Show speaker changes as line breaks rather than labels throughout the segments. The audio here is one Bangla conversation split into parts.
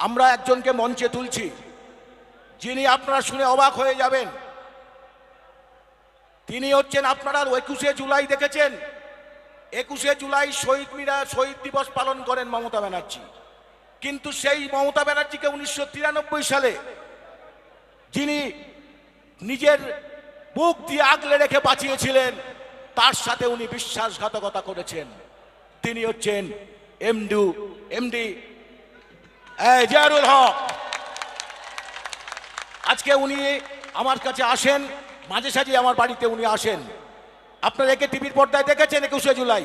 আমরা একজনকে মঞ্চে তুলছি, যিনি আপনারা শুনে অবাক হয়ে যাবেন। তিনি হচ্ছেন, আপনারা 21শে জুলাই দেখেছেন, 21শে জুলাই শহীদ দিবস পালন করেন মমতা ব্যানার্জি। কিন্তু সেই মমতা ব্যানার্জিকে 1993 সালে যিনি নিজের বুক দিয়ে আগলে রেখে বাঁচিয়েছিলেন, তার সাথে উনি বিশ্বাসঘাতকতা করেছেন। তিনি হচ্ছেন এমডি জিয়াউল হক। আজকে উনি আমার কাছে আসেন, মাঝে সাঝে আমার বাড়িতে উনি আসেন। আপনারা একে টিভির পর্দায় দেখেছেন 21শে জুলাই,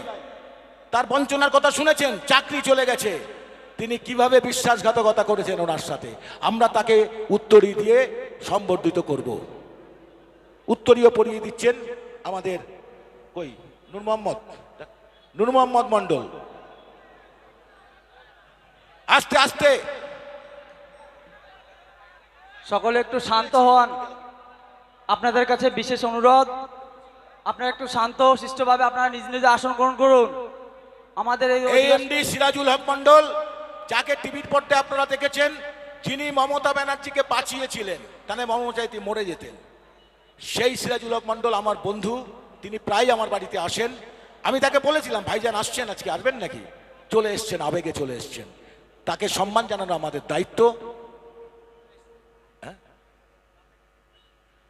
তার বঞ্চনার কথা শুনেছেন, চাকরি চলে গেছে। তিনি কিভাবে বিশ্বাসঘাতকতা করেছেন ওনার সাথে, আমরা তাকে উত্তরী দিয়ে সম্বর্ধিত করব। উত্তরীয় পরিয়ে দিচ্ছেন আমাদের নূর মোহাম্মদ মন্ডল। আস্তে আস্তে
সকলে একটু শান্ত হন। আপনাদের কাছে বিশেষ অনুরোধ, আপনারা একটু শান্ত শিষ্টভাবে আপনারা নিজ নিজ আসন গ্রহণ করুন। আমাদের এই
এমডি সিরাজুল হক মন্ডল, যাকে টিভির পর্দায় আপনারা দেখেছেন, যিনি মমতা ব্যানার্জিকে বাঁচিয়েছিলেন, তাহলে মমতা মরে যেতেন। সেই সিরাজুল হক মন্ডল আমার বন্ধু, তিনি প্রায় আমার বাড়িতে আসেন। আমি তাকে বলেছিলাম, ভাইজান আসছেন, আজকে আসবেন নাকি? চলে এসছেন, আবেগে চলে এসছেন। তাকে সম্মান জানানো আমাদের দায়িত্ব।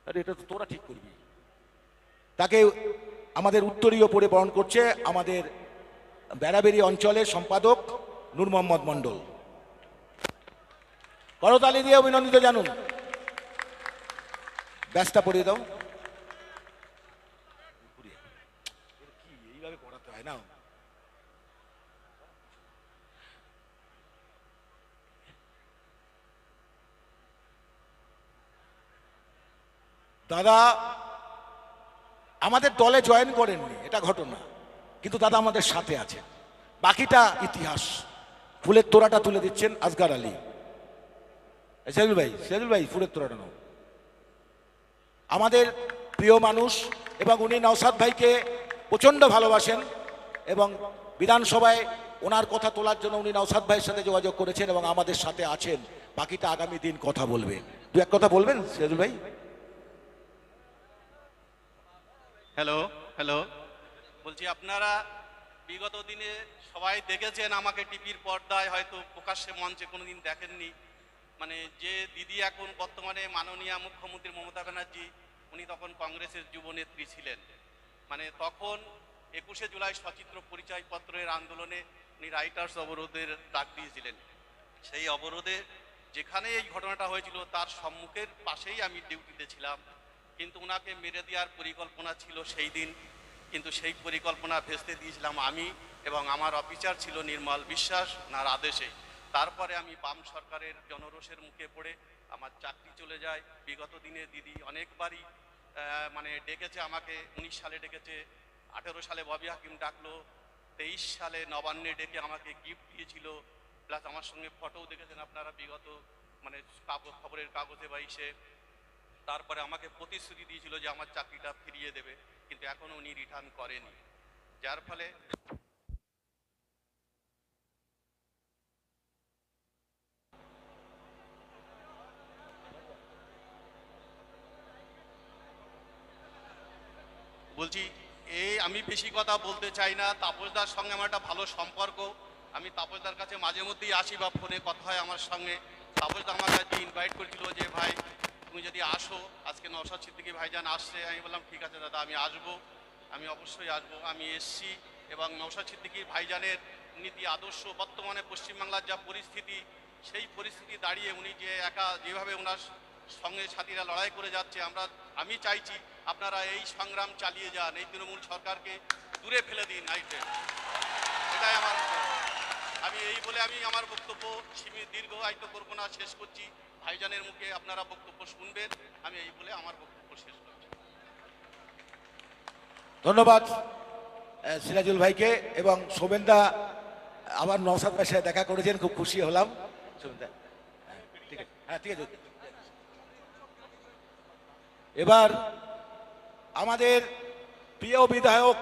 আরে এটা তো তোরা ঠিক করবি। তাকে আমাদের উত্তরীয় পরে বরণ করছে আমাদের বেড়াবেড়ি অঞ্চলের সম্পাদক নূর মোহাম্মদ মন্ডল। করতালি দিয়ে অভিনন্দিত জানুন। ব্যাসটা পড়িয়ে দাও। এইভাবে পড়াতে হয় না। দাদা আমাদের দলে জয়েন করেননি, এটা ঘটনা, কিন্তু দাদা আমাদের সাথে আছে। বাকিটা ইতিহাস। ফুলের তোড়াটা তুলে দিচ্ছেন আসগার আলী। সেজুল ভাই ফুলের তোড়াটা নাও। আমাদের প্রিয় মানুষ, এবং উনি নওশাদ ভাইকে প্রচণ্ড ভালোবাসেন, এবং বিধানসভায় ওনার কথা তোলার জন্য উনি নওশাদ ভাইয়ের সাথে যোগাযোগ করেছেন এবং আমাদের সাথে আছেন। বাকিটা আগামী দিন কথা বলবে। দু এক কথা বলবেন সেজুল ভাই?
হ্যালো হ্যালো, বলছি আপনারা বিগত দিনে সবাই দেখেছেন আমাকে টিভির পর্দায়, হয়তো প্রকাশ্যে মঞ্চে কোনোদিন দেখেননি। মানে যে দিদি এখন বর্তমানে মাননীয় মুখ্যমন্ত্রী মমতা ব্যানার্জি, উনি তখন কংগ্রেসের যুবনেত্রী ছিলেন। মানে তখন 21শে জুলাই সচিত্র পরিচয়পত্রের আন্দোলনে উনি রাইটার্স অবরোধের ডাক দিয়েছিলেন। সেই অবরোধে যেখানে এই ঘটনাটা হয়েছিল তার সম্মুখের পাশেই আমি ডিউটিতে ছিলাম। কিন্তু ওনাকে মেরে দেওয়ার পরিকল্পনা ছিল সেই দিন, কিন্তু সেই পরিকল্পনা ভেস্তে দিয়েছিলাম আমি, এবং আমার অফিসার ছিল নির্মল বিশ্বাস, ওনার আদেশে। তারপরে আমি বাম সরকারের জনরোষের মুখে পড়ে আমার চাকরি চলে যায়। বিগত দিনে দিদি অনেকবারই মানে ডেকেছে আমাকে। 19 সালে ডেকেছে, 18 সালে ববি হাকিম ডাকলো, 23 সালে নবান্নে ডেকে আমাকে গিফট দিয়েছিল, প্লাস আমার সঙ্গে ফটোও দেখেছেন আপনারা বিগত মানে খবরের কাগজে বা ইসে। তারপরে আমাকে প্রতিশ্রুতি দিয়েছিল যে আমার চাকরিটা ফিরিয়ে দেবে, কিন্তু এখনো উনি রিটার্ন করেনি। যার ফলে বলছি আমি বেশি কথা বলতে চাই না। তাপসদার সঙ্গে আমার একটা ভালো সম্পর্ক। আমি তাপসদার কাছে মাঝে মধ্যেই আসি বা ফোনে কথা হয় আমার সঙ্গে। তাপসদা আমার কাছে ইনভাইট করেছিল যে ভাই তুমি যদি আসো, আজকে নওশাদ সিদ্দিকী ভাইজান আসছে। আমি বললাম ঠিক আছে দাদা, আমি আসবো, আমি অবশ্যই আসবো। আমি এসছি, এবং নওশাদ সিদ্দিকী ভাইজানের নীতি আদর্শ, বর্তমানে পশ্চিমবাংলার যা পরিস্থিতি, সেই পরিস্থিতি দাঁড়িয়ে উনি যে একা যেভাবে ওনার সঙ্গে সাথীরা লড়াই করে যাচ্ছে, আমি চাইছি আপনারা এই সংগ্রাম চালিয়ে যান, এই তৃণমূল সরকারকে দূরে ফেলে দিন। এটাই আমার, আমি এই বলে আমি আমার বক্তব্য দীর্ঘায়িত করবো না, শেষ করছি। ভাইজানের মুখে আপনারা বক্তব্য শুনবেন, আমি এই বলে আমার বক্তব্য শেষ করছি।
ধন্যবাদ সিরাজুল ভাইকে। এবং শোভেনদা আবার নওশাদ ভাইয়ের সাথে দেখা করেছেন, খুব খুশি হলাম। শোভেনদা ঠিক আছে, হ্যাঁ ঠিক আছে। এবার আমাদের প্রিয় বিধায়ক